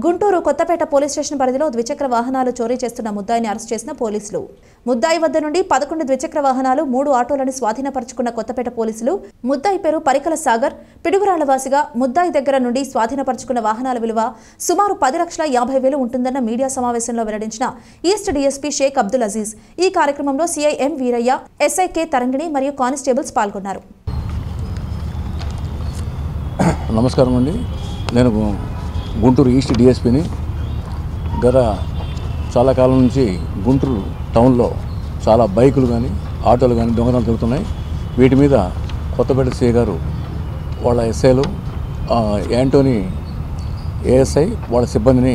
Guntur Kothapeta police station పరిధిలో ద్విచక్ర వాహనాలు చోరీ చేస్తున్న ముద్దాయిని అరెస్ట్ చేసిన పోలీసులు. ముద్దాయి వద్ద నుండి 11 ద్విచక్ర వాహనాలు 3 ఆటోలను స్వాధీనపరుచుకున్న కొత్తపేట పోలీసులు ముద్దాయి పేరు పరికల సాగర్, పిడుగురాళ్లవాసిగా ముద్దాయి దగ్గర నుండి స్వాధీనపరుచుకున్న వాహనాల విలువ సుమారు 10,50,000 ఉంటుందన్న మీడియా సమావేశంలో వెల్లడించిన ఈస్ట్ డీఎస్పీ షేక్ అబ్దుల్ అజీజ్. ఈ కార్యక్రమంలో CI M Veeraiah, SI K Tarangini మరియు కానిస్టేబుల్స్ పాల్గొన్నారు. నమస్కారం అండి. నేను గుంటూరు ఈస్ట్ డిఎస్పీని. గత చాలా కాలం నుంచి గుంటూరు టౌన్లో చాలా బైకులు కానీ ఆటోలు కానీ దొంగతనాలు జరుగుతున్నాయి. వీటి మీద కొత్తపేట సిఐ గారు వాళ్ళ ఎస్ఐలు యాంటోనీ ఏఎస్ఐ వాళ్ళ సిబ్బందిని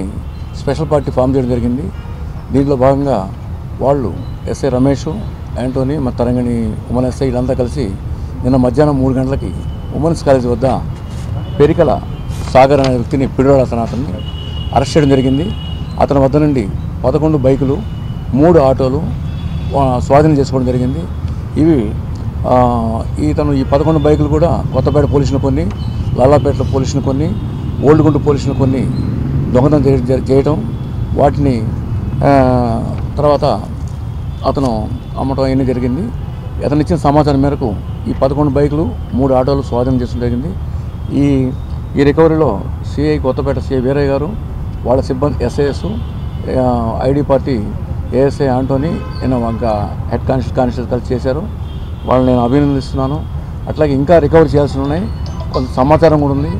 స్పెషల్ పార్టీ ఫామ్ చేయడం జరిగింది. దీంట్లో భాగంగా వాళ్ళు ఎస్ఐ రమేష్, యాంటోనీ, మా తరంగిణి ఉమెన్ ఎస్ఐ వీళ్ళంతా కలిసి నిన్న మధ్యాహ్నం 3 గంటలకి ఉమెన్స్ కాలేజ్ వద్ద పెరికల సాగర్ అనే వ్యక్తిని అతన్ని అరెస్ట్ చేయడం జరిగింది. అతని వద్ద నుండి 11 బైకులు, 3 ఆటోలు స్వాధీనం చేసుకోవడం జరిగింది. ఇతను ఈ 11 బైకులు కూడా కొత్తపేట పోలీసులు కొన్ని, లాలాపేట పోలీసులు కొన్ని, ఓల్డ్ గుంటూరు పోలీసులు కొన్ని దొంగతనం చేయటం, వాటిని తర్వాత అతను అమ్మటం అవన్నీ జరిగింది. అతను ఇచ్చిన సమాచారం మేరకు ఈ 11 బైకులు, 3 ఆటోలు స్వాధీనం చేసుకోవడం జరిగింది. ఈ రికవరీలో సిఐ కొత్తపేట సిఐ వీరయ్య గారు, వాళ్ళ సిబ్బంది SIs, ID party ASI Antony, నేను ఇంకా హెడ్ కానిస్టేబుల్ కలిసి చేశారు. వాళ్ళని నేను అభినందిస్తున్నాను. అట్లాగే ఇంకా రికవరీ చేయాల్సి ఉన్నాయి, కొంత సమాచారం కూడా ఉంది.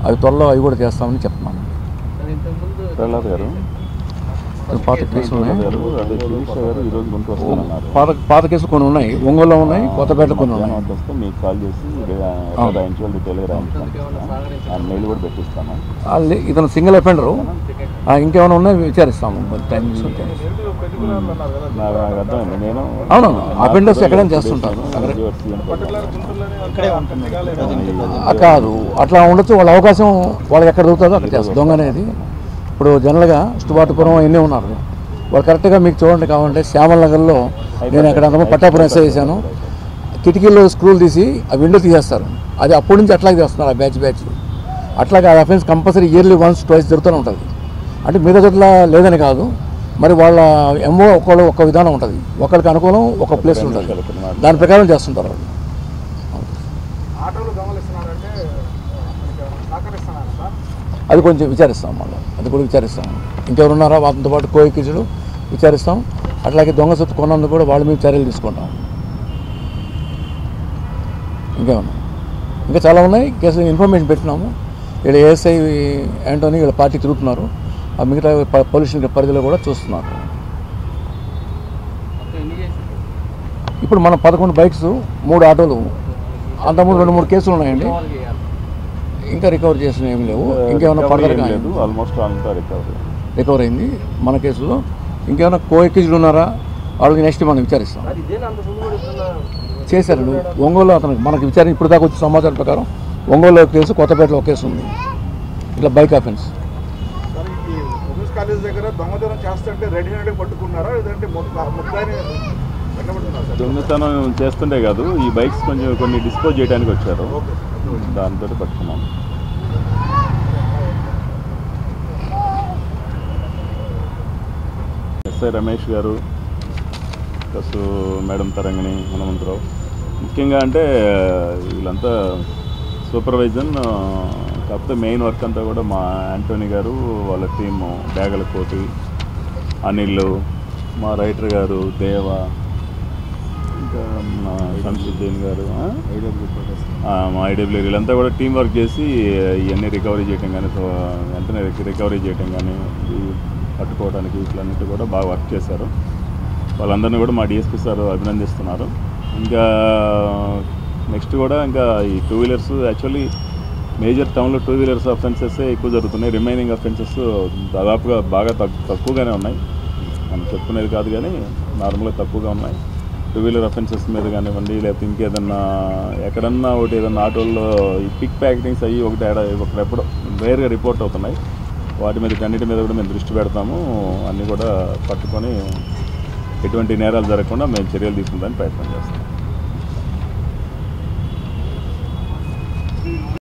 అవి త్వరలో అవి కూడా చేస్తామని చెప్తున్నాను. పాత కేసులు ఉన్నాయి, పాత కేసులు కొన్ని ఉన్నాయి, ఒంగోలులో ఉన్నాయి, కొత్తపేట కొన్ని ఉన్నాయి. మీకు కాల్ చేసి ఇతను సింగిల్ అఫెండరు. ఇంకేమైనా ఉన్నాయి విచారిస్తాము. అవును, అఫెండర్స్ ఎక్కడైనా చేస్తుంటారు. కాదు, అట్లా ఉండొచ్చు. వాళ్ళ అవకాశం వాళ్ళకి ఎక్కడ దొరుకుతుందో అక్కడ చేస్తారు. దొంగ అనేది ఇప్పుడు జనరల్గా స్టుబాటుపురం ఎన్ని ఉన్నారు, వాళ్ళు కరెక్ట్గా మీకు చూడండి. కావాలంటే శ్యామల నగర్లో నేను ఎక్కడ పట్టాపురం ఎస్ఐ చేశాను. కిటికీల్లో స్క్రూలు తీసి ఆ విండో తీసేస్తారు. అది అప్పటి నుంచి అట్లాగే చేస్తున్నారు ఆ బ్యాచ్. అట్లాగే ఆ offence compulsory yearly once twice జరుగుతూనే ఉంటుంది. అంటే మిగతా చోట్ల లేదని కాదు, మరి వాళ్ళ ఎంఓ ఒక్క విధానం ఉంటుంది, ఒకరికి అనుకూలం ఒక ప్లేస్ ఉంటుంది, దాని ప్రకారం చేస్తుంటారు వాళ్ళు. అది కొంచెం విచారిస్తాం, మళ్ళీ అది కూడా విచారిస్తాం. ఇంకెవరు ఉన్నారా వాటితో పాటు కోయికిజులు విచారిస్తాం. అట్లాగే దొంగ సొత్తు కొన్నందుకు కూడా వాళ్ళ మీద చర్యలు తీసుకుంటాం. ఇంకేమన్నా ఇంకా చాలా ఉన్నాయి కేసులు. ఇన్ఫర్మేషన్ పెట్టినాము. వీళ్ళ ఏఎస్ఐ యాంటోనీ వీళ్ళ పార్టీ తిరుగుతున్నారు. ఆ మిగతా పోలీస్ పరిధిలో కూడా చూస్తున్నారు. ఇప్పుడు మనం 11 బైక్స్, 3 ఆటోలు, అంతకుముందు 2-3 కేసులు ఉన్నాయండి. ఇంకా రికవర్ చేసిన ఏమి లేవు. ఇంకేమైనా ఫర్దర్ కాలేదు, ఆల్మోస్ట్ అంతా రికవర్ అయింది మన కేసులో. ఇంకేమైనా కోఎక్కిజులు ఉన్నారా వాళ్ళకి నెక్స్ట్ మనం విచారిస్తాం. చేశారు ఒంగోలు అతనికి మనకి విచారణ ఇప్పుడు దాకా వచ్చిన సమాచారం ప్రకారం ఒంగోలులో కేసు, కొత్తపేటలో ఒక కేసు ఉంది. ఇట్లా బైక్ అఫెన్స్. దొంగతనం చేస్తుంటే కాదు, ఈ బైక్స్ కొన్ని డిస్పోజ్ చేయడానికి వచ్చారు, దాంతో పట్టుకున్నాం. ఎస్ఐ రమేష్ గారు ప్లస్ మేడం తరంగిణి, హనుమంతరావు, ముఖ్యంగా అంటే వీళ్ళంతా సూపర్వైజన్. కాకపోతే మెయిన్ వర్క్ అంతా కూడా మా యాంటోనీ గారు, వాళ్ళ టీము, బ్యాగల కోటి, అనిల్, మా రైటర్ గారు, దేవ, ఇంకా మా శంసుద్దీన్ గారు, మా ఐడబ్ల్యూ వీళ్ళంతా కూడా టీం వర్క్ చేసి ఇవన్నీ రికవరీ చేయడం కానీ, వెంటనే రికవరీ చేయడం కానీ, పట్టుకోవడానికి వీటిలన్నిటి కూడా బాగా వర్క్ చేశారు. వాళ్ళందరినీ కూడా మా డిఎస్పీ సార్ అభినందిస్తున్నారు. ఇంకా నెక్స్ట్ కూడా ఇంకా ఈ 2 వీలర్స్ యాక్చువల్లీ మేజర్ టౌన్లో 2 వీలర్స్ అఫెన్సెస్ ఎక్కువ జరుగుతున్నాయి. రిమైనింగ్ అఫెన్సెస్ దాదాపుగా బాగా తక్కువగానే ఉన్నాయి. మనం చెప్పుకునేది కాదు కానీ నార్మల్గా తక్కువగా ఉన్నాయి. 2 వీలర్ అఫెన్సెస్ మీద కానివ్వండి, లేకపోతే ఇంకేదన్నా ఎక్కడన్నా ఒకటి ఏదన్నా ఆటోల్లో ఈ పిక్ ప్యాకెటింగ్స్ అయ్యి ఒకటెప్పుడో వేరుగా రిపోర్ట్ అవుతున్నాయి. వాటి మీద అన్నిటి మీద కూడా మేము దృష్టి పెడతాము. అన్నీ కూడా పట్టుకొని ఎటువంటి నేరాలు జరగకుండా మేము చర్యలు తీసుకుంటానికి ప్రయత్నం చేస్తాం.